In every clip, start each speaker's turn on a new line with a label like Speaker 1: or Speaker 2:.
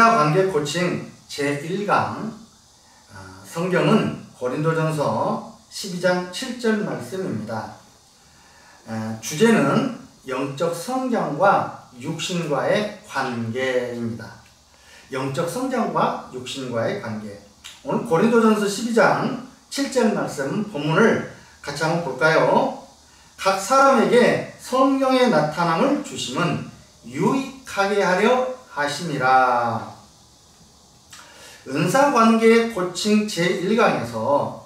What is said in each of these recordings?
Speaker 1: 은사관계 코칭 제1강 성경은 고린도전서 12장 7절 말씀입니다. 주제는 영적 성장과 육신과의 관계입니다. 영적 성장과 육신과의 관계. 오늘 고린도전서 12장 7절 말씀 본문을 같이 한번 볼까요? 각 사람에게 성령의 나타남을 주심은 유익하게 하려 하심이라. 은사관계 코칭 제1강에서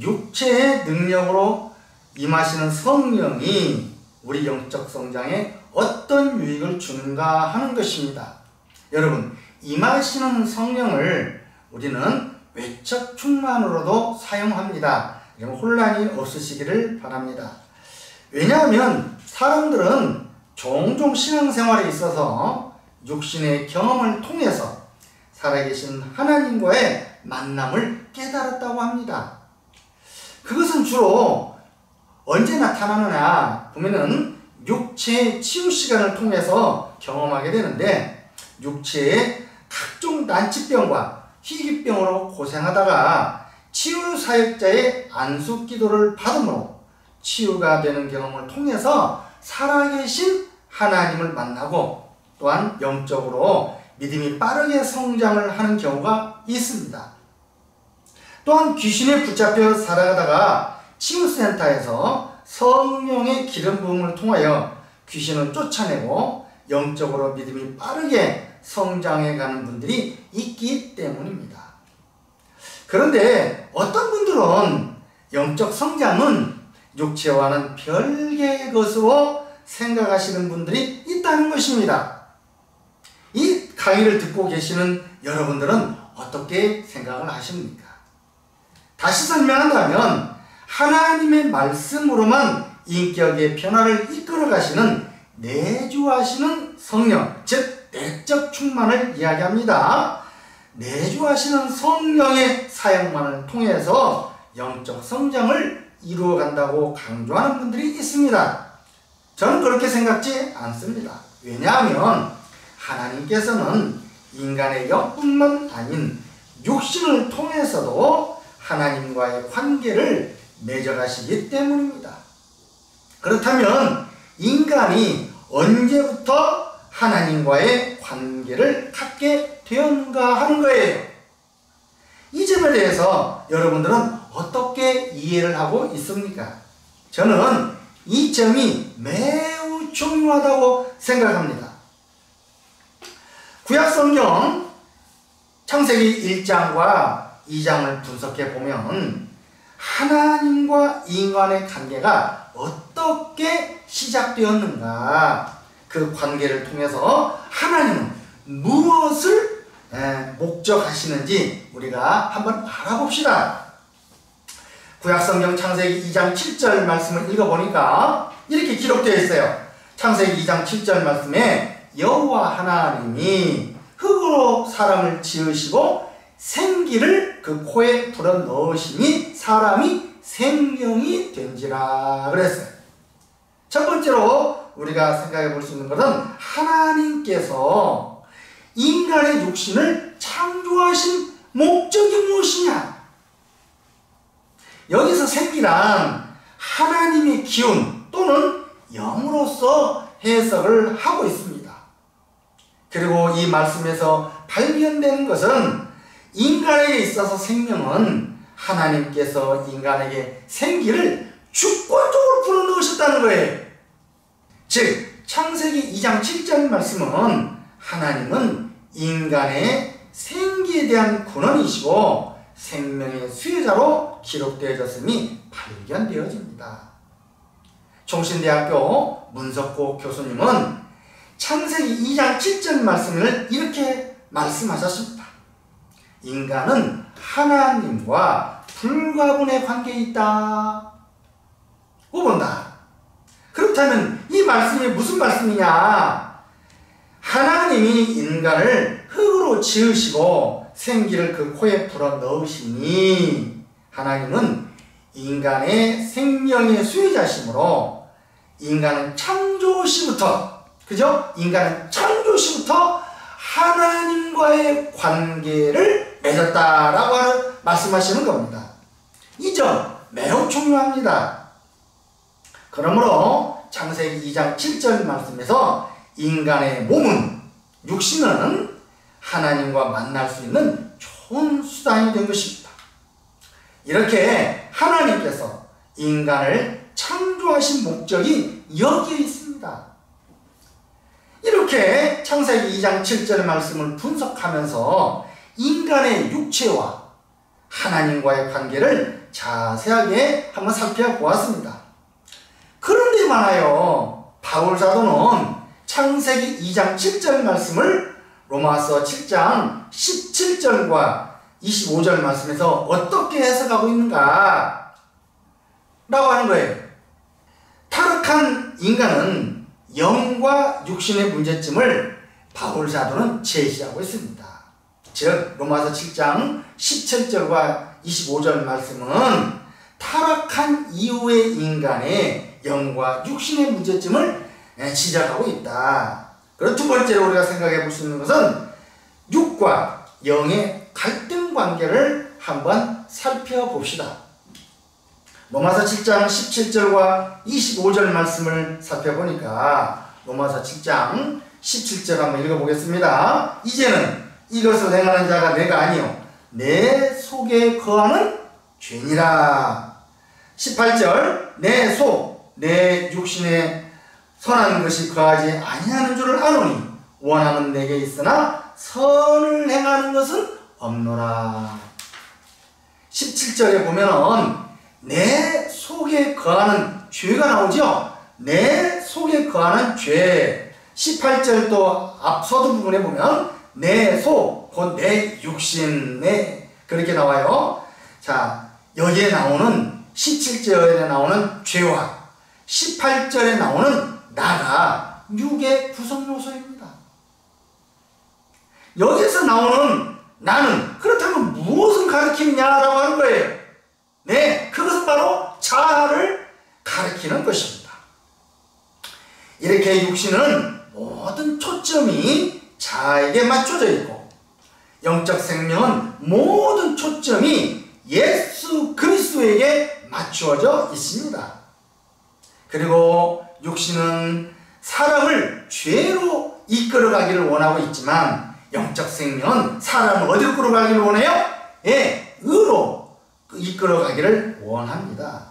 Speaker 1: 육체의 능력으로 임하시는 성령이 우리 영적 성장에 어떤 유익을 주는가 하는 것입니다. 여러분, 임하시는 성령을 우리는 외적 충만으로도 사용합니다. 혼란이 없으시기를 바랍니다. 왜냐하면 사람들은 종종 신앙생활에 있어서 육신의 경험을 통해서 살아계신 하나님과의 만남을 깨달았다고 합니다. 그것은 주로 언제 나타나느냐 보면은 육체의 치유 시간을 통해서 경험하게 되는데, 육체의 각종 난치병과 희귀병으로 고생하다가 치유 사역자의 안수 기도를 받음으로 치유가 되는 경험을 통해서 살아계신 하나님을 만나고, 또한 영적으로 믿음이 빠르게 성장을 하는 경우가 있습니다. 또한 귀신에 붙잡혀 살아가다가 치유센터에서 성령의 기름 부음을 통하여 귀신을 쫓아내고 영적으로 믿음이 빠르게 성장해가는 분들이 있기 때문입니다. 그런데 어떤 분들은 영적 성장은 육체와는 별개의 것으로 생각하시는 분들이 있다는 것입니다. 이 강의를 듣고 계시는 여러분들은 어떻게 생각을 하십니까? 다시 설명한다면 하나님의 말씀으로만 인격의 변화를 이끌어 가시는 내주하시는 성령, 즉 내적 충만을 이야기합니다. 내주하시는 성령의 사역만을 통해서 영적 성장을 이루어 간다고 강조하는 분들이 있습니다. 저는 그렇게 생각지 않습니다. 왜냐하면 하나님께서는 인간의 영뿐만 아닌 육신을 통해서도 하나님과의 관계를 맺어가시기 때문입니다. 그렇다면 인간이 언제부터 하나님과의 관계를 갖게 되었는가 하는 거예요. 이 점에 대해서 여러분들은 어떻게 이해를 하고 있습니까? 저는 이 점이 매우 중요하다고 생각합니다. 구약성경 창세기 1장과 2장을 분석해 보면 하나님과 인간의 관계가 어떻게 시작되었는가, 그 관계를 통해서 하나님은 무엇을 목적하시는지 우리가 한번 알아봅시다. 구약성경 창세기 2장 7절 말씀을 읽어보니까 이렇게 기록되어 있어요. 창세기 2장 7절 말씀에 여호와 하나님이 흙으로 사람을 지으시고 생기를 그 코에 불어넣으시니 사람이 생명이 된지라 그랬어요. 첫 번째로 우리가 생각해 볼 수 있는 것은 하나님께서 인간의 육신을 창조하신 목적이 무엇이냐? 여기서 생기란 하나님의 기운 또는 영으로서 해석을 하고 있습니다. 그리고 이 말씀에서 발견되는 것은 인간에게 있어서 생명은 하나님께서 인간에게 생기를 주권적으로 불어넣으셨다는 거예요. 즉 창세기 2장 7절 말씀은 하나님은 인간의 생기에 대한 근원이시고 생명의 수혜자로 기록되어졌음이 발견되어집니다. 총신대학교 문석호 교수님은 창세기 2장 7절 말씀을 이렇게 말씀하셨습니다. 인간은 하나님과 불가분의 관계에 있다고 본다. 그렇다면 이 말씀이 무슨 말씀이냐? 하나님이 인간을 흙으로 지으시고 생기를 그 코에 불어넣으시니 하나님은 인간의 생명의 수혜자시므로 인간은 창조시부터, 그죠? 인간은 창조시부터 하나님과의 관계를 맺었다라고 말씀하시는 겁니다. 이 점 매우 중요합니다. 그러므로 창세기 2장 7절 말씀에서 인간의 몸은, 육신은 하나님과 만날 수 있는 좋은 수단이 된 것입니다. 이렇게 하나님께서 인간을 창조하신 목적이 여기에 있습니다. 이렇게 창세기 2장 7절 말씀을 분석하면서 인간의 육체와 하나님과의 관계를 자세하게 한번 살펴보았습니다. 그런데 말하여 바울 사도는 창세기 2장 7절 말씀을 로마서 7장 17절과 25절 말씀에서 어떻게 해석하고 있는가 라고 하는 거예요. 타락한 인간은 영과 육신의 문제점을 바울 사도는 제시하고 있습니다. 즉 로마서 7장 17절과 25절 말씀은 타락한 이후의 인간의 영과 육신의 문제점을 지적하고 있다. 그리고 두 번째로 우리가 생각해 볼 수 있는 것은 육과 영의 갈등 관계를 한번 살펴봅시다. 로마서 7장 17절과 25절 말씀을 살펴보니까 로마서 7장 17절 한번 읽어보겠습니다. 이제는 이것을 행하는 자가 내가 아니요 내 속에 거하는 죄니라. 18절 내 속, 내 육신에 선한 것이 거하지 아니하는 줄을 아노니 원함은 내게 있으나 선을 행하는 것은 없노라. 17절에 보면은 내 속에 거하는 죄가 나오죠. 내 속에 거하는 죄. 18절 또 앞서도 부분에 보면 내 속, 곧 내 육신, 그렇게 나와요. 자, 여기에 나오는 17절에 나오는 죄와 18절에 나오는 나가 육의 구성 요소입니다. 여기서 나오는 나는 그렇다면 무엇을 가리키느냐라고 하는 거예요. 네, 그것은 바로 자아를 가리키는 것입니다. 이렇게 육신은 모든 초점이 자아에게 맞춰져 있고 영적 생명은 모든 초점이 예수 그리스도에게 맞추어져 있습니다. 그리고 육신은 사람을 죄로 이끌어가기를 원하고 있지만 영적 생명은 사람을 어디로 끌어가기를 원해요? 예, 의로 이끌어가기를 원합니다.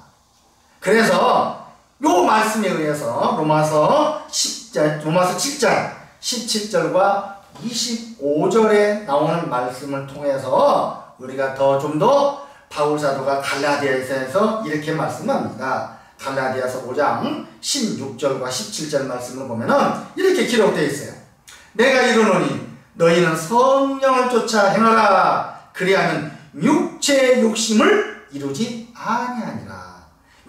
Speaker 1: 그래서 요 말씀에 의해서 로마서 7장 17절과 25절에 나오는 말씀을 통해서 우리가 좀 더 바울 사도가 갈라디아서에서 이렇게 말씀합니다. 갈라디아서 5장 16절과 17절 말씀을 보면은 이렇게 기록되어 있어요. 내가 이르노니 너희는 성령을 쫓아 행하라. 그리하면 육체의 욕심을 이루지 아니하니라.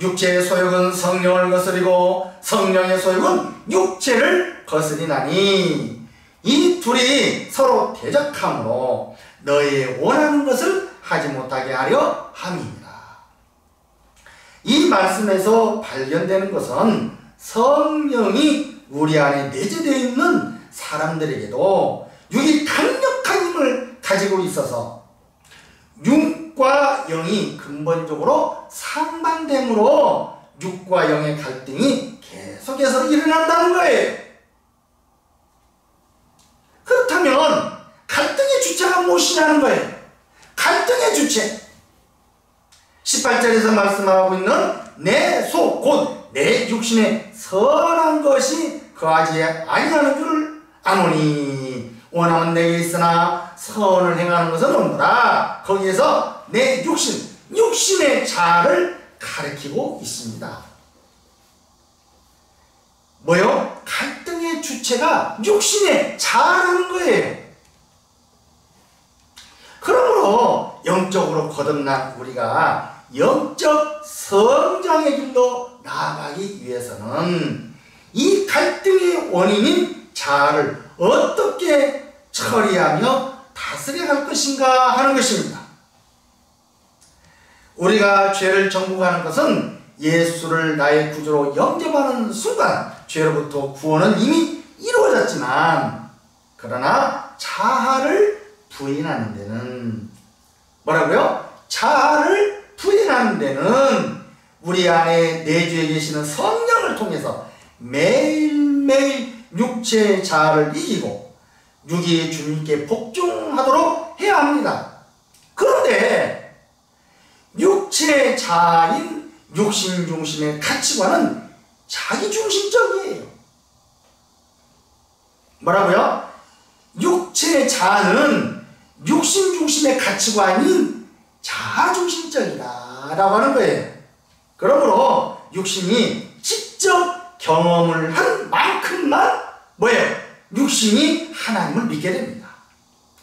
Speaker 1: 육체의 소욕은 성령을 거스리고 성령의 소욕은 육체를 거스리나니 이 둘이 서로 대적하므로 너희 원하는 것을 하지 못하게 하려 함이니라. 이 말씀에서 발견되는 것은 성령이 우리 안에 내재되어 있는 사람들에게도 육이 강력한 힘을 가지고 있어서 육과 영이 근본적으로 상반됨으로 육과 영의 갈등이 계속해서 일어난다는 거예요. 그렇다면 갈등의 주체가 무엇이냐는 거예요. 갈등의 주체 18절에서 말씀하고 있는 내 속, 곧 내 육신에 선한 것이 거하지 아니하는 줄을 아노니 원함은 내게 있으나 선을 행하는 것은 없노라. 거기에서 내 육신의 자아를 가리키고 있습니다. 뭐요? 갈등의 주체가 육신의 자아라는 거예요. 그러므로 영적으로 거듭난 우리가 영적 성장의 길로 나아가기 위해서는 이 갈등의 원인인 자아를 어떻게 처리하며 다스려 갈 것인가 하는 것입니다. 우리가 죄를 정복하는 것은 예수를 나의 구주로 영접하는 순간 죄로부터 구원은 이미 이루어졌지만 그러나 자아를 부인하는 데는 뭐라고요? 자아를 부인하는 데는 우리 안에 내주에 계시는 성령을 통해서 매일매일 육체의 자아를 이기고 육이 주님께 복종하도록 해야 합니다. 그런데 육체의 자아인 육신 중심의 가치관은 자기중심적이에요. 뭐라고요? 육체의 자아는 육신 중심의 가치관인 자아중심적이다 라고 하는 거예요. 그러므로 육신이 직접 경험을 한 만큼만 뭐예요? 육신이 하나님을 믿게 됩니다.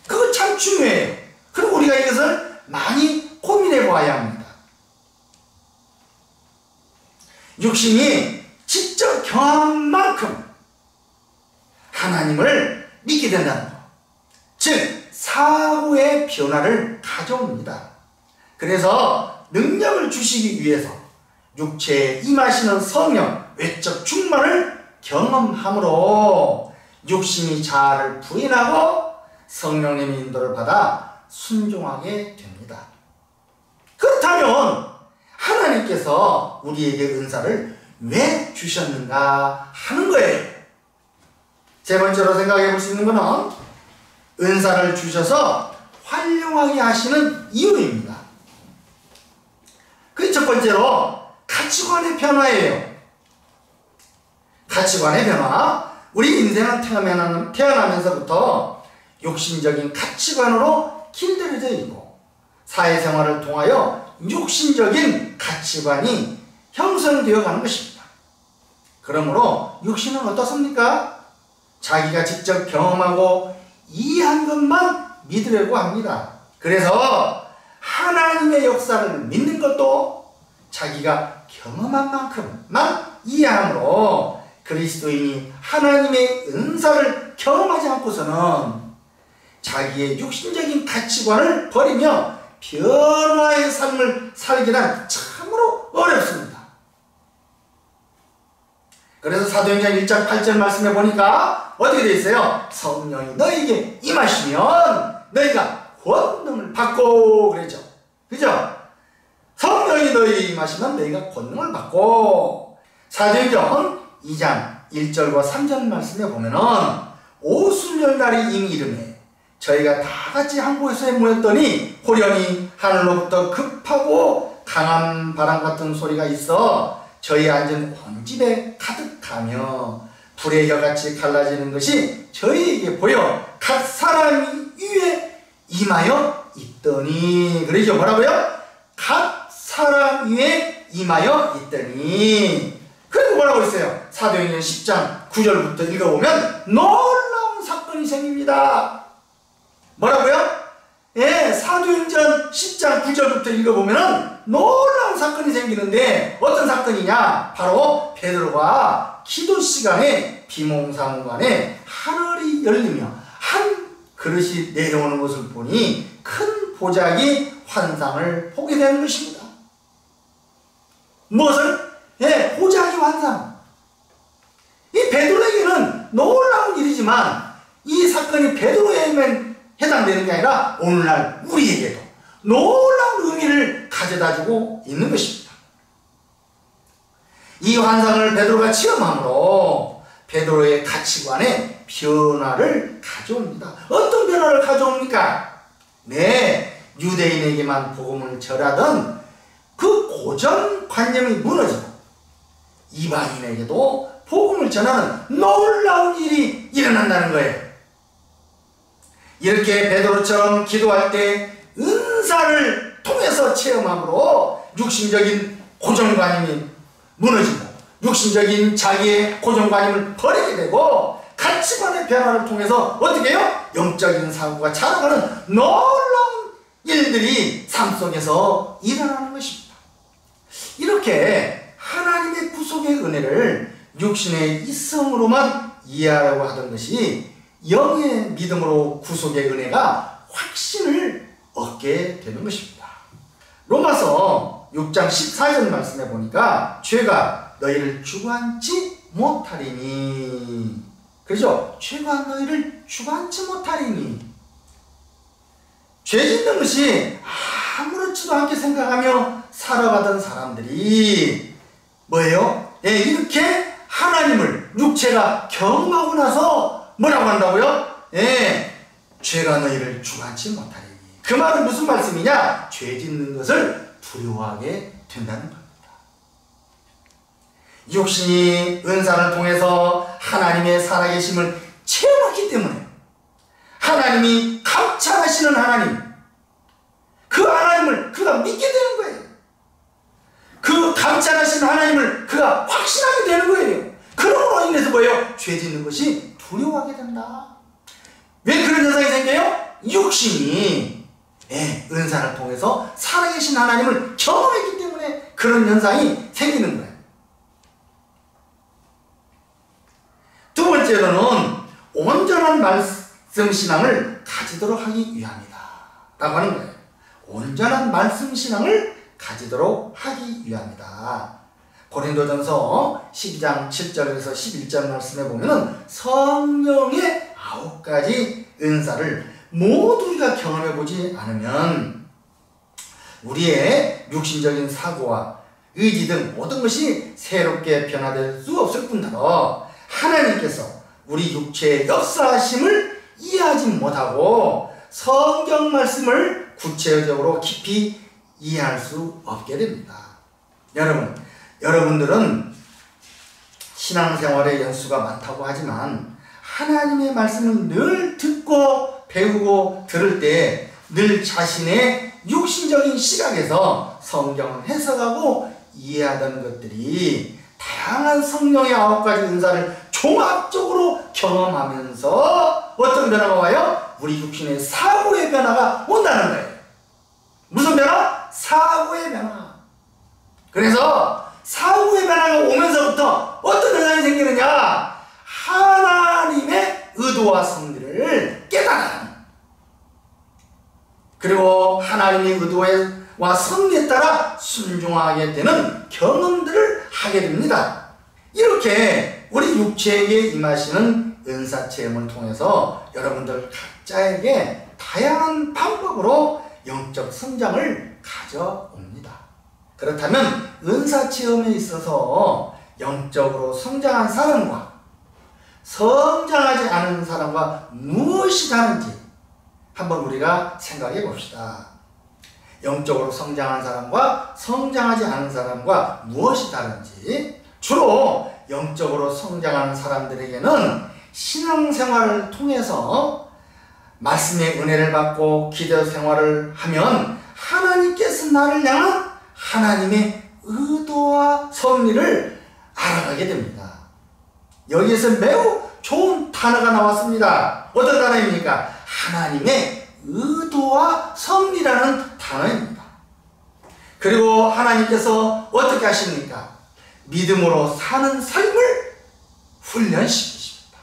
Speaker 1: 그거 참 중요해요. 그리고 우리가 이것을 많이 고민해 보아야 합니다. 육신이 직접 경험한 만큼 하나님을 믿게 된다는 것. 즉 사고의 변화를 가져옵니다. 그래서 능력을 주시기 위해서 육체에 임하시는 성령 외적 충만을 경험함으로 육신이 자아를 부인하고 성령님의 인도를 받아 순종하게 됩니다. 그렇다면 하나님께서 우리에게 은사를 왜 주셨는가 하는 거예요. 세 번째로 생각해 볼 수 있는 것은 은사를 주셔서 활용하게 하시는 이유입니다. 그 첫 번째로 가치관의 변화예요. 가치관의 변화. 우리 인생은 태어나면서부터 욕심적인 가치관으로 길들여져 있고 사회생활을 통하여 육신적인 가치관이 형성되어 가는 것입니다. 그러므로 육신은 어떻습니까? 자기가 직접 경험하고 이해한 것만 믿으려고 합니다. 그래서 하나님의 역사를 믿는 것도 자기가 경험한 만큼만 이해하므로 그리스도인이 하나님의 은사를 경험하지 않고서는 자기의 육신적인 가치관을 버리며 변화의 삶을 살기란 참으로 어렵습니다. 그래서 사도행전 1장 8절 말씀해 보니까 어떻게 되어 있어요? 성령이 너에게 임하시면 너희가 권능을 받고 그랬죠. 그죠? 성령이 너희에게 임하시면 너희가 권능을 받고 사도행전 2장 1절과 3절 말씀에 보면은 오순절날이 이미 이르매 저희가 다 같이 한 곳에 모였더니 호련히 하늘로부터 급하고 강한 바람 같은 소리가 있어 저희 앉은 온 집에 가득하며 불의 혀같이 갈라지는 것이 저희에게 보여 각 사람 위에 임하여 있더니 그러죠. 뭐라고요? 각 사람 위에 임하여 있더니 그리고 뭐라고 있어요? 사도행전 10장 9절부터 읽어보면 놀라운 사건이 생깁니다. 뭐라고요? 예, 사도행전 10장 9절부터 읽어보면 놀라운 사건이 생기는데 어떤 사건이냐? 바로 베드로가 기도 시간에 비몽사몽간에 하늘이 열리며 한 그릇이 내려오는 것을 보니 큰 보자기 환상을 보게 되는 것입니다. 무엇을? 예, 보자기 환상. 이 베드로에게는 놀라운 일이지만 이 사건이 베드로에게만 해당되는 게 아니라 오늘날 우리에게도 놀라운 의미를 가져다주고 있는 것입니다. 이 환상을 베드로가 체험함으로 베드로의 가치관에 변화를 가져옵니다. 어떤 변화를 가져옵니까? 네, 유대인에게만 복음을 전하던 그 고정관념이 무너지고 이방인에게도 복음을 전하는 놀라운 일이 일어난다는 거예요. 이렇게 베드로처럼 기도할 때 은사를 통해서 체험함으로 육신적인 고정관념이 무너지고 육신적인 자기의 고정관념을 버리게 되고 가치관의 변화를 통해서 어떻게 해요? 영적인 사고가 자라가는 놀라운 일들이 삶 속에서 일어나는 것입니다. 이렇게 하나님의 구속의 은혜를 육신의 이성으로만 이해하려고 하던 것이 영의 믿음으로 구속의 은혜가 확신을 얻게 되는 것입니다. 로마서 6장 14절 말씀해 보니까 죄가 너희를 주관치 못하리니 그렇죠? 죄가 너희를 주관치 못하리니. 죄 짓는 것이 아무렇지도 않게 생각하며 살아가던 사람들이 뭐예요? 예, 이렇게 하나님을 육체가 경험하고 나서 뭐라고 한다고요? 예, 죄가 너희를 주관치 못하리니. 그 말은 무슨 말씀이냐? 죄 짓는 것을 두려워하게 된다는 겁니다. 육신이 은사를 통해서 하나님의 살아계심을 체험했기 때문에 하나님이 감찰하시는 하나님, 그 하나님을 그가 믿게 되는 거예요. 그 감찰하시는 하나님을 그가 확신하게 되는 거예요. 그러므로 인해서 뭐예요? 죄 짓는 것이 두려워하게 된다. 왜 그런 현상이 생겨요? 육신이 은사를 통해서 살아계신 하나님을 경험했기 때문에 그런 현상이 생기는 거예요. 두 번째로는 온전한 말씀 신앙을 가지도록 하기 위함이다 라고 하는 거예요. 온전한 말씀 신앙을 가지도록 하기 위함이다. 고린도전서 12장 7절에서 11절 말씀에 보면은 성령의 9가지 은사를 모두 우리가 경험해보지 않으면 우리의 육신적인 사고와 의지 등 모든 것이 새롭게 변화될 수 없을 뿐더러 하나님께서 우리 육체의 역사하심을 이해하지 못하고 성경 말씀을 구체적으로 깊이 이해할 수 없게 됩니다. 여러분들은 신앙생활의 연수가 많다고 하지만 하나님의 말씀을 늘 듣고 배우고 들을 때 늘 자신의 육신적인 시각에서 성경을 해석하고 이해하던 것들이 다양한 성령의 9가지 은사를 종합적으로 경험하면서 어떤 변화가 와요? 우리 육신의 사고의 변화가 온다는 거예요. 무슨 변화? 사고의 변화. 그래서 사고의 변화가 오면서부터 어떤 현상이 생기느냐? 하나님의 의도와 섭리를 깨달아가는, 그리고 하나님의 의도와 섭리에 따라 순종하게 되는 경험들을 하게 됩니다. 이렇게 우리 육체에게 임하시는 은사체험을 통해서 여러분들 각자에게 다양한 방법으로 영적 성장을 가져옵니다. 그렇다면 은사체험에 있어서 영적으로 성장한 사람과 성장하지 않은 사람과 무엇이 다른지 한번 우리가 생각해 봅시다. 영적으로 성장한 사람과 성장하지 않은 사람과 무엇이 다른지. 주로 영적으로 성장하는 사람들에게는 신앙생활을 통해서 말씀의 은혜를 받고 기도 생활을 하면 하나님께서 나를 향한 하나님의 의도와 섭리를 알아가게 됩니다. 여기에서 매우 좋은 단어가 나왔습니다. 어떤 단어입니까? 하나님의 의도와 섭리라는 단어입니다. 그리고 하나님께서 어떻게 하십니까? 믿음으로 사는 삶을 훈련시키십니다.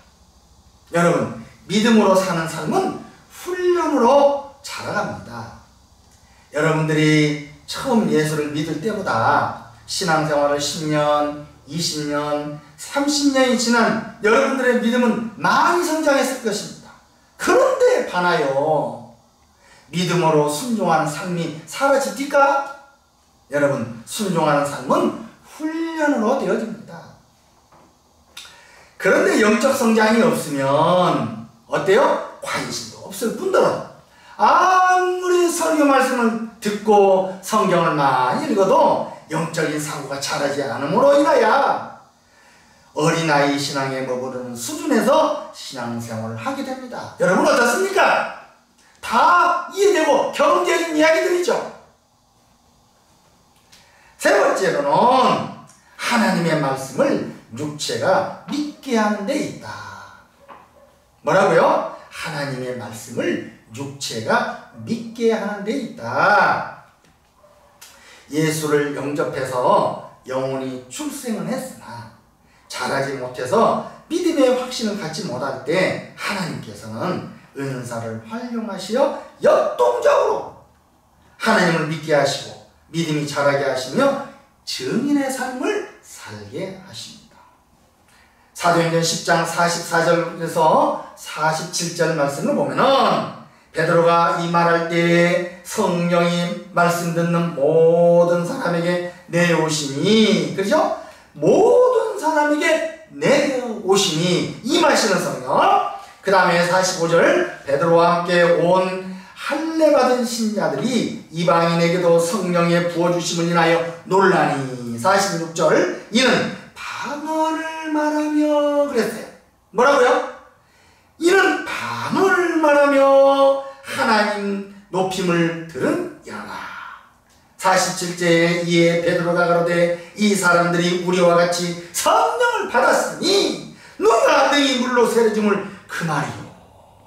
Speaker 1: 여러분, 믿음으로 사는 삶은 훈련으로 자라갑니다. 여러분들이 처음 예수를 믿을 때보다 신앙생활을 10년, 20년, 30년이 지난 여러분들의 믿음은 많이 성장했을 것입니다. 그런데 반하여 믿음으로 순종하는 삶이 사라집니까? 여러분, 순종하는 삶은 훈련으로 되어집니다. 그런데 영적 성장이 없으면 어때요? 관심도 없을 뿐더러 아무리 설교 말씀을 듣고 성경을 많이 읽어도 영적인 사고가 자라지 않음으로 인하여 어린아이 신앙에 머무르는 수준에서 신앙생활을 하게 됩니다. 여러분 어떻습니까? 다 이해되고 경험적인 이야기들이죠. 세 번째로는 하나님의 말씀을 육체가 믿게 하는 데 있다. 뭐라고요? 하나님의 말씀을 육체가 믿게 하는 데 있다. 예수를 영접해서 영혼이 출생은 했으나 자라지 못해서 믿음의 확신을 갖지 못할 때 하나님께서는 은사를 활용하시어 역동적으로 하나님을 믿게 하시고 믿음이 자라게 하시며 증인의 삶을 살게 하십니다. 사도행전 10장 44절에서 47절 말씀을 보면은 베드로가 이 말할 때 성령이 말씀 듣는 모든 사람에게 내려오시니, 그렇죠? 모든 사람에게 내려오시니 임하시는 성령. 그 다음에 45절 베드로와 함께 온 할례받은 신자들이 이방인에게도 성령의 부어주심을 인하여 놀라니. 46절 이는 방언을 말하며 그랬어요. 뭐라고요? 이는 방언을 말하며 하나님 높임을 들은 이라라. 47절에 이에 베드로가 가로되 이 사람들이 우리와 같이 성령을 받았으니 누가 능히 물로 세례줌을 그 말이요.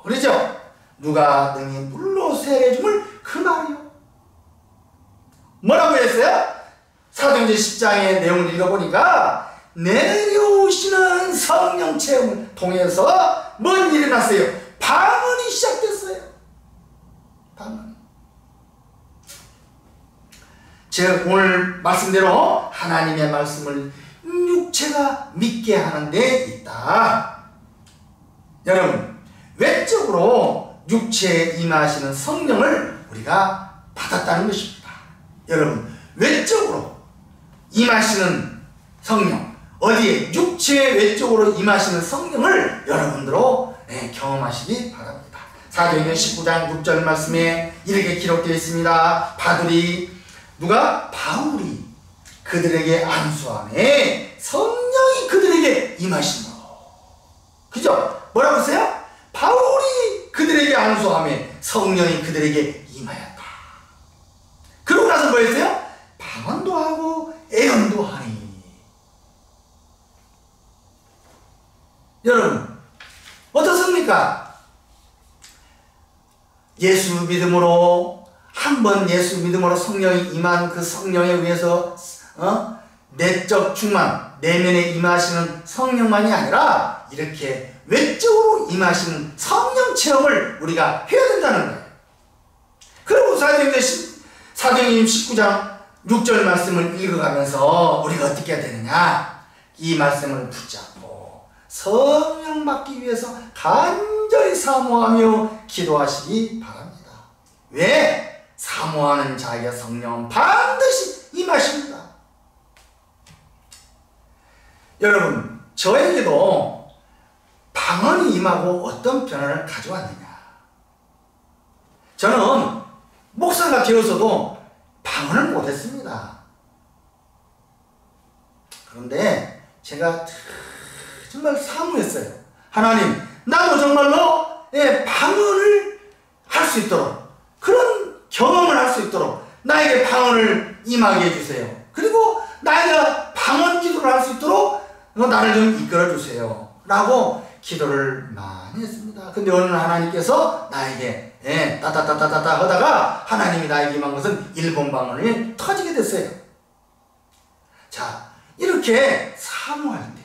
Speaker 1: 그러죠? 누가 능히 물로 세례줌을 그 말이요. 뭐라고 했어요? 사도행전 10장의 내용을 읽어보니까 내려오시는 성령 체험을 통해서 뭔 일이 났어요? 방언이 시작됐어요. 방언. 제가 오늘 말씀대로 하나님의 말씀을 육체가 믿게 하는 데 있다. 여러분, 외적으로 육체에 임하시는 성령을 우리가 받았다는 것입니다. 여러분, 외적으로 임하시는 성령, 어디에? 육체의 외적으로 임하시는 성령을 여러분들로 경험하시기 바랍니다. 사도행전 19장 6절 말씀에 이렇게 기록되어 있습니다. 누가? 바울이 그들에게 안수하매 성령이 그들에게 임하시노. 그죠? 뭐라고 했어요? 바울이 그들에게 안수하매 성령이 그들에게 임하였다. 그러고 나서 뭐 했어요? 방언도 하고 애언도 하니. 여러분, 어떻습니까? 예수 믿음으로, 한번 예수 믿음으로 성령이 임한 그 성령에 의해서 내적 충만, 내면에 임하시는 성령만이 아니라 이렇게 외적으로 임하시는 성령 체험을 우리가 해야 된다는 거예요. 그리고 사도행전 19장 6절 말씀을 읽어가면서 우리가 어떻게 해야 되느냐? 이 말씀을 붙잡고 성령 받기 위해서 간절히 사모하며 기도하시기 바랍니다. 왜? 사모하는 자에게 성령은 반드시 임하십니다. 여러분, 저에게도 방언이 임하고 어떤 변화를 가져왔느냐? 저는 목사가 되어서도 방언을 못했습니다. 그런데 제가 정말 사모했어요. 하나님, 나도 정말로 방언을 할 수 있도록, 그런 경험을 할 수 있도록 나에게 방언을 임하게 해주세요. 그리고 나에게 방언 기도를 할 수 있도록 나를 좀 이끌어주세요 라고 기도를 많이 했습니다. 근데 오늘 하나님께서 나에게 따따따따따 하다가 하나님이 나에게 임한 것은 일본 방언이 터지게 됐어요. 자, 이렇게 사모할 때,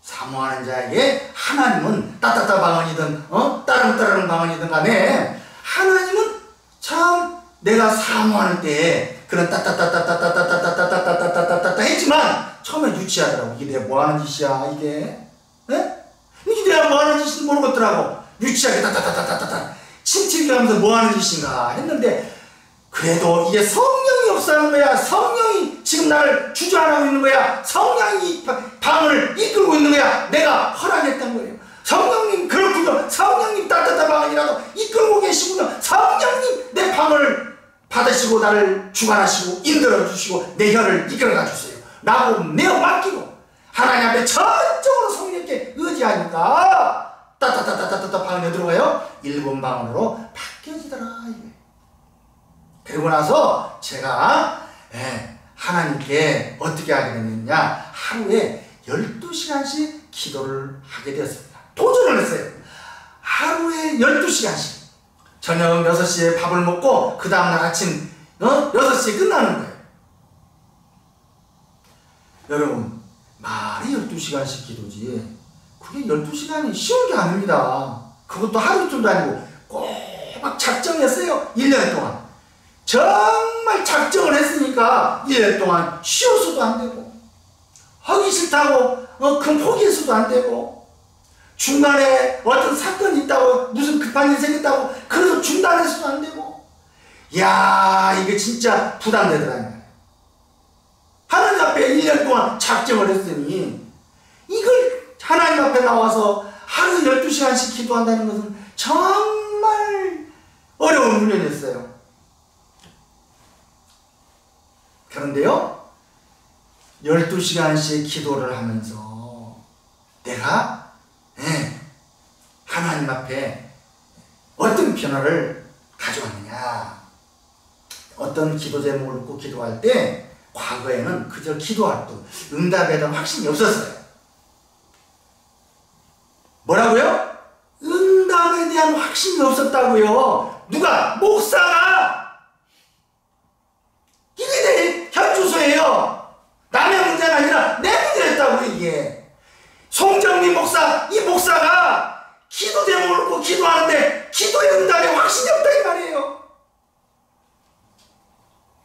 Speaker 1: 사모하는 자에게 하나님은 따따따 방언이든 따릉따릉 방언이든 간에 하나님은 참 내가 사모하는 때에 그런 따따따따따따따따따따따따따따 했지만 처음에 유치하더라고. 이게 내가 뭐하는 짓이야 이게? 이게 내가 뭐하는 짓인지 모르겠더라고. 유치하게 따따따따따따 침체기 하면서 뭐하는 짓인가 했는데, 그래도 이게 성령이 역사하는 거야. 성령이 지금 나를 주관하고 있는 거야. 성령이 방을 이끌고 있는 거야. 내가 허락했던 거예요. 성령님, 그렇군요. 성령님 따뜻한 방언이라도 이끌고 계시군요. 성령님 내 방을 받으시고 나를 주관하시고 인도해 주시고 내 혀를 이끌어가 주세요 라고 내어 맡기고 하나님 앞에 전적으로 성령께 의지하니까 따따따따따따 방언이 들어가요. 일본 방언으로 바뀌어지더라. 그리고 나서 제가 하나님께 어떻게 하게 됐느냐, 하루에 12시간씩 기도를 하게 되었습니다. 도전을 했어요. 하루에 12시간씩 저녁 6시에 밥을 먹고 그 다음날 아침 6시에 끝나는 거예요. 여러분, 말이 12시간씩 기도지 그게 12시간이 쉬운 게 아닙니다. 그것도 하루 이틀도 아니고 꼬박 작정했어요. 1년 동안. 정말 작정을 했으니까 1년 동안 쉬어서도 안 되고 하기 싫다고 그럼 포기해서도 안 되고, 중간에 어떤 사건이 있다고, 무슨 급한 일이 생겼다고 그래서 중단해서도 안 되고, 야, 이게 진짜 부담되더라는 거예요. 하나님 앞에 1년 동안 작정을 했으니 이걸 하나님 앞에 나와서 하루 12시간씩 기도한다는 것은 정말 어려운 훈련이었어요. 그런데요, 12시간씩 기도를 하면서 내가 하나님 앞에 어떤 변화를 가져왔느냐, 어떤 기도 제목을 놓고 기도할 때 과거에는 그저 기도할 뿐 응답에 대한 확신이 없었어요. 뭐라고요? 응답에 대한 확신이 없었다고요. 누가? 목사가! 이게 내 현주소예요. 남의 문제가 아니라 내 문제였다고. 이게 송정민 목사, 이 목사가 기도 제목을 놓고 기도하는데 기도의 응답에 확신이 없다 이 말이에요.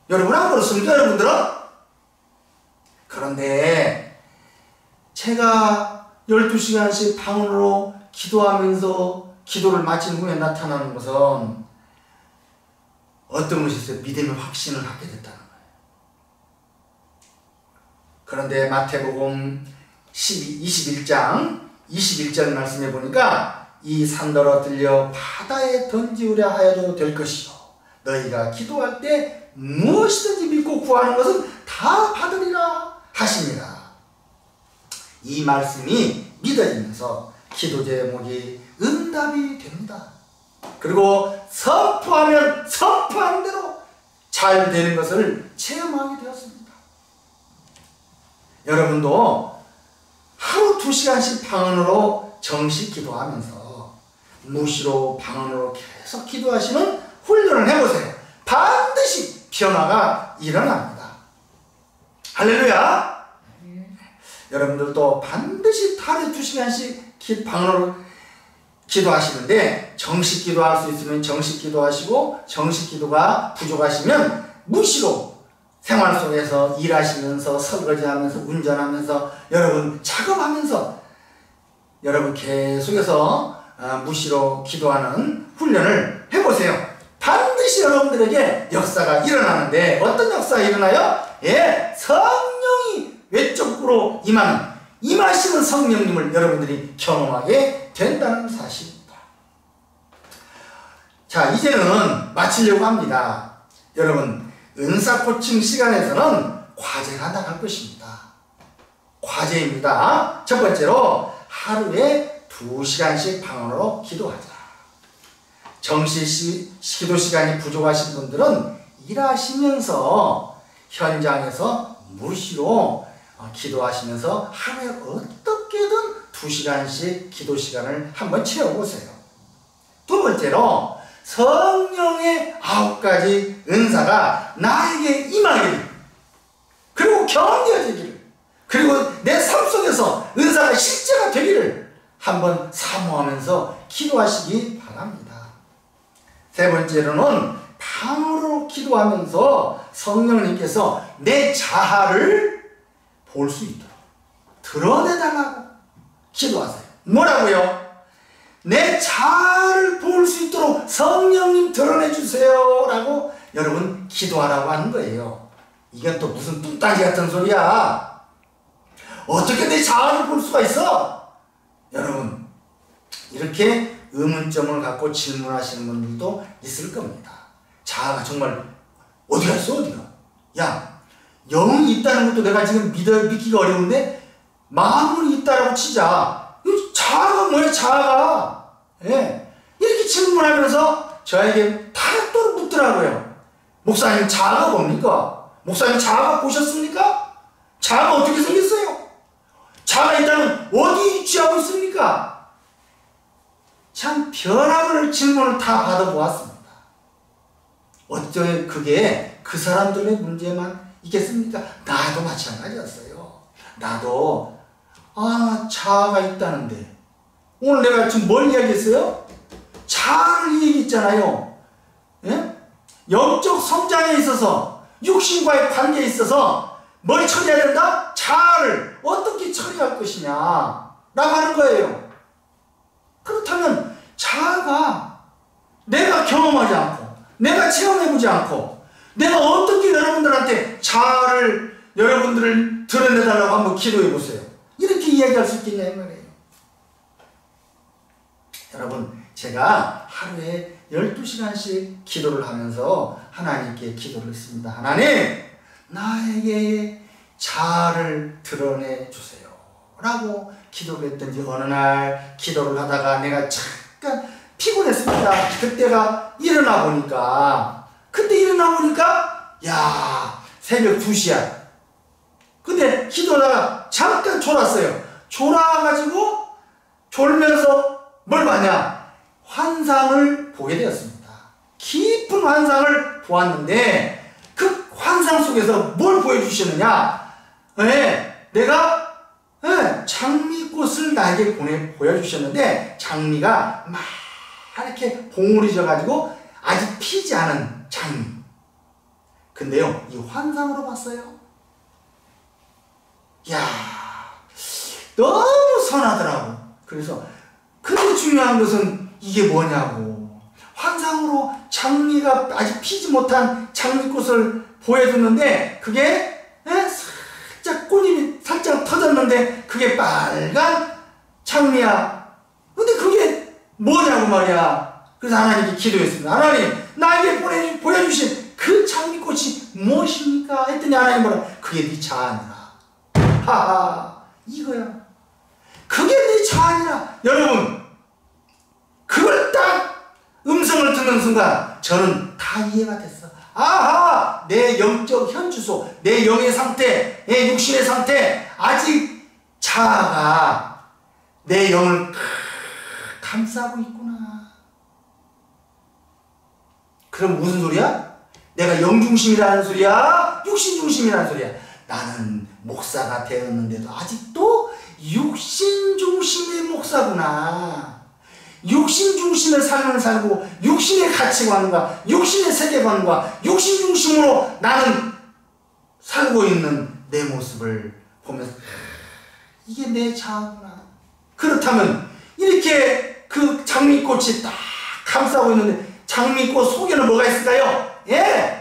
Speaker 1: 여러분 안 그렇습니까? 여러분들은? 그런데 제가 12시간씩 방으로 기도하면서 기도를 마친 후에 나타나는 것은 어떤 것이 있어요? 믿음의 확신을 갖게 됐다는 거예요. 그런데 마태복음 21장 21절 말씀해 보니까 이 산더러 들려 바다에 던지우려 하여도 될 것이요, 너희가 기도할 때 무엇이든지 믿고 구하는 것은 다 받으리라 하십니다. 이 말씀이 믿어지면서 기도 제목이 응답이 됩니다. 그리고 선포하면 선포한 대로 잘 되는 것을 체험하게 되었습니다. 여러분도 하루 2시간씩 방언으로 정식 기도하면서 무시로 방언으로 계속 기도하시는 훈련을 해보세요. 반드시 변화가 일어납니다. 할렐루야. 여러분들도 반드시 하루에 2시간씩 방언으로 기도하시는데, 정식 기도할 수 있으면 정식 기도하시고, 정식 기도가 부족하시면 무시로 생활 속에서 일하시면서, 설거지하면서, 운전하면서, 여러분 작업하면서 여러분 계속해서 무시로 기도하는 훈련을 해보세요. 반드시 여러분들에게 역사가 일어나는데, 어떤 역사가 일어나요? 예, 성령이 외적으로 임하시는 성령님을 여러분들이 경험하게 된다는 사실입니다. 자, 이제는 마치려고 합니다. 여러분, 은사 코칭 시간에서는 과제가 나갈 것입니다. 과제입니다. 첫 번째로 하루에 2시간씩 방언으로 기도하자. 정시 기도 시간이 부족하신 분들은 일하시면서 현장에서 무시로 기도하시면서 하루에 어떻게든 2시간씩 기도 시간을 한번 채워보세요. 두 번째로 성령의 9가지 은사가 나에게 임하기를, 그리고 경험되어지기를, 그리고 내 삶 속에서 은사가 실제가 되기를 한번 사모하면서 기도하시기 바랍니다. 세 번째로는 방으로 기도하면서 성령님께서 내 자아를 볼 수 있도록 드러내달라고 기도하세요. 뭐라고요? 내 자아를 볼 수 있도록 성령님 드러내주세요 라고 여러분 기도하라고 하는 거예요. 이건 또 무슨 뚱딴지 같은 소리야. 어떻게 내 자아를 볼 수가 있어? 여러분, 이렇게 의문점을 갖고 질문하시는 분들도 있을 겁니다. 자아가 정말 어디 갔어? 어디가? 야, 영이 있다는 것도 내가 지금 믿기가 어려운데 마음은 있다라고 치자. 자아가 뭐야, 자아가? 예. 이렇게 질문하면서 저에게 다 또 묻더라고요. 목사님, 자아가 뭡니까? 목사님, 자아가 보셨습니까? 자아가 어떻게 생겼어요? 자아가 있다면 어디 위치하고 있습니까? 참 별의별 질문을 다 받아보았습니다. 어쩌면 그게 그 사람들의 문제만 있겠습니까? 나도 마찬가지였어요. 나도 자아가 있다는데 오늘 내가 지금 뭘 이야기했어요? 자아를 얘기했잖아요. 예? 영적 성장에 있어서 육신과의 관계에 있어서 뭘 처리해야 된다? 자아를 어떻게 처리할 것이냐 라고 하는 거예요. 그렇다면 자아가 내가 경험하지 않고 내가 체험해보지 않고 내가 어떻게 여러분들한테 자아를 여러분들을 드러내달라고 한번 기도해보세요. 이렇게 이야기할 수 있겠냐 이 말이에요. 여러분, 제가 하루에 12시간씩 기도를 하면서 하나님께 기도를 했습니다. 하나님, 나에게 자아를 드러내 주세요 라고 기도를 했더니 어느 날 기도를 하다가 내가 잠깐 피곤했습니다. 그때 일어나 보니까 야, 새벽 2시야. 근데 기도하다가 잠깐 졸았어요. 졸아가지고 졸면서 뭘 봤냐? 환상을 보게 되었습니다. 깊은 환상을 보았는데 그 환상 속에서 뭘 보여주시느냐? 내가 장미꽃을 나에게 보여주셨는데 장미가 막 이렇게 봉우리 져가지고 아직 피지 않은 장미. 근데요, 이 환상으로 봤어요. 야, 너무 선하더라고. 그래서 근데 중요한 것은 이게 뭐냐고. 환상으로 장미가 아직 피지 못한 장미꽃을 보여줬는데 그게 살짝 꽃잎이 살짝 터졌는데 그게 빨간 장미야. 근데 그게 뭐냐고 말이야. 그래서 하나님께 기도했습니다. 하나님, 나에게 보여주신 그 장미꽃이 무엇입니까? 했더니 하나님 뭐라? 그게 네 자아니라. 하하, 이거야. 그게 네 자아니라. 여러분, 그걸 딱 음성을 듣는 순간 저는 다 이해가 됐어. 아하, 내 영적 현주소, 내 영의 상태, 내 육신의 상태, 아직 자아가 내 영을 감싸고 있구나. 그럼 무슨 소리야? 내가 영중심이라는 소리야? 육신중심이라는 소리야? 나는 목사가 되었는데도 아직도 육신중심의 목사구나. 육신중심의 삶을 살고 육신의 가치관과 육신의 세계관과 육신중심으로 나는 살고 있는 내 모습을 보면서 이게 내 자아구나. 그렇다면 이렇게 그 장미꽃이 딱 감싸고 있는데 장미꽃 속에는 뭐가 있을까요?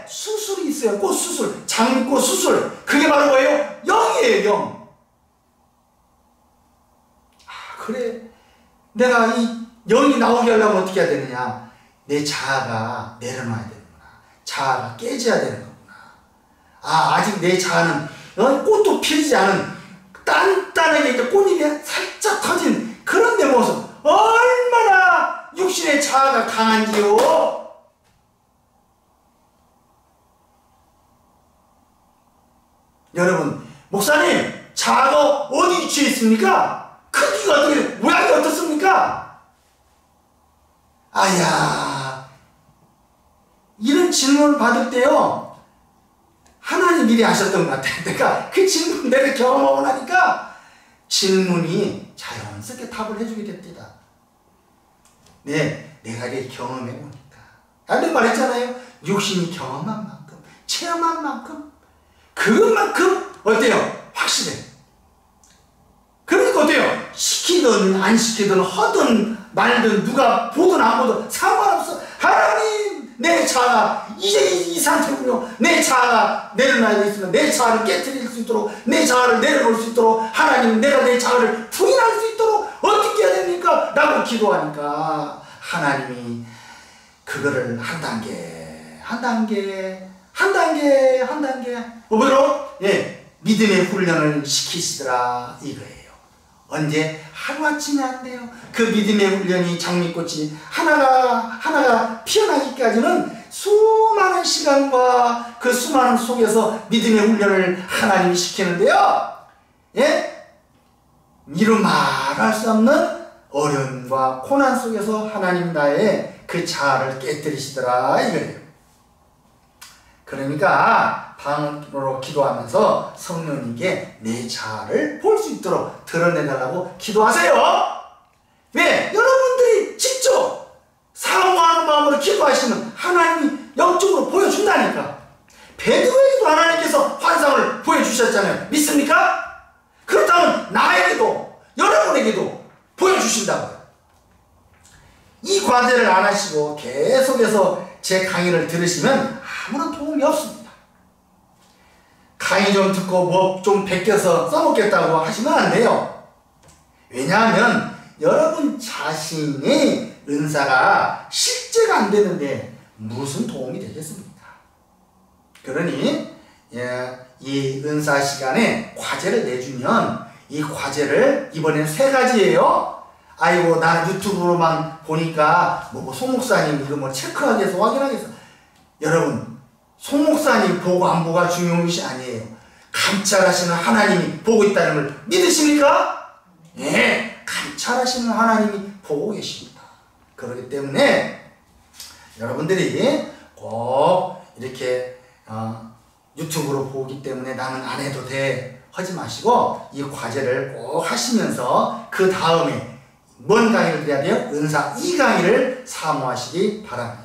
Speaker 1: 수술이 있어요. 꽃수술, 장미꽃 수술. 그게 바로 뭐예요? 영이에요, 영. 그래, 내가 이 영이 나오게 하려면 어떻게 해야 되느냐? 내 자아가 내려놔야 되는구나. 자아가 깨져야 되는 거구나. 아직 내 자아는 꽃도 피지 않은 단단하게 꽃잎이 살짝 터진 그런 내 모습. 얼마나 육신의 자아가 강한지요. 여러분, 목사님, 자아가 어디 위치해 있습니까? 크기가 어떻게, 모양이 어떻습니까? 아야, 이런 질문을 받을 때요, 하나님 미리 하셨던 것 같아요. 내가 그 질문 내가 경험하고 나니까 질문이 자연스럽게 답을 해주게 됩니다. 네, 내가 이렇게 경험해보니까. 내가 말했잖아요. 육신이 경험한 만큼, 체험한 만큼, 그것만큼 어때요? 확실해. 그러니까 어때요? 시키든 안 시키든 하든 말든 누가 보든 안 보든 상관없어. 하나님, 내 자아가 이제 이 상태군요. 내 자아가 내려놔야 되겠으면 내 자아를 깨트릴 수 있도록, 내 자아를 내려놓을 수 있도록, 하나님, 내가 내 자아를 부인할 수 있도록 어떻게 해야 됩니까? 라고 기도하니까 하나님이 그거를 한 단계 뭐로? 믿음의 훈련을 시키시더라 이거예요. 언제? 하루아침에 안 돼요. 그 믿음의 훈련이 장미꽃이 하나가 피어나기까지는 수많은 시간과 그 수많은 속에서 믿음의 훈련을 하나님이 시키는데요. 이루 말할 수 없는 어려움과 고난 속에서 하나님 나의 그 자아를 깨뜨리시더라 이거예요. 그러니까 방으로 기도하면서 성령님께 내 자아를 볼 수 있도록 드러내달라고 기도하세요. 왜? 여러분들이 직접 사모하는 마음으로 기도하시면 하나님이 영적으로 보여준다니까. 베드로에게도 하나님께서 환상을 보여주셨잖아요. 믿습니까? 그렇다면 여러분에게도 보여주신다고요. 이 과제를 안 하시고 계속해서 제 강의를 들으시면 아무런 도움이 없습니다. 강의 좀 듣고 뭐 좀 베껴서 써먹겠다고 하시면 안 돼요. 왜냐하면 여러분 자신의 은사가 실제가 안 되는데 무슨 도움이 되겠습니까? 그러니 이 은사 시간에 과제를 내주면 이 과제를 이번엔 3가지예요. 아이고 나 유튜브로만 보니까 송 목사님 이거 뭐 체크하기 위해서 확인하기 위해서. 여러분 송 목사님 보고 안 보고가 중요한 것이 아니에요. 감찰하시는 하나님이 보고 있다는 걸 믿으십니까? 네, 감찰하시는 하나님이 보고 계십니다. 그렇기 때문에 여러분들이 꼭 이렇게 유튜브로 보기 때문에 나는 안 해도 돼 하지 마시고 이 과제를 꼭 하시면서 그 다음에 뭔 강의를 드려야 돼요? 은사 2강의를 사모하시기 바랍니다.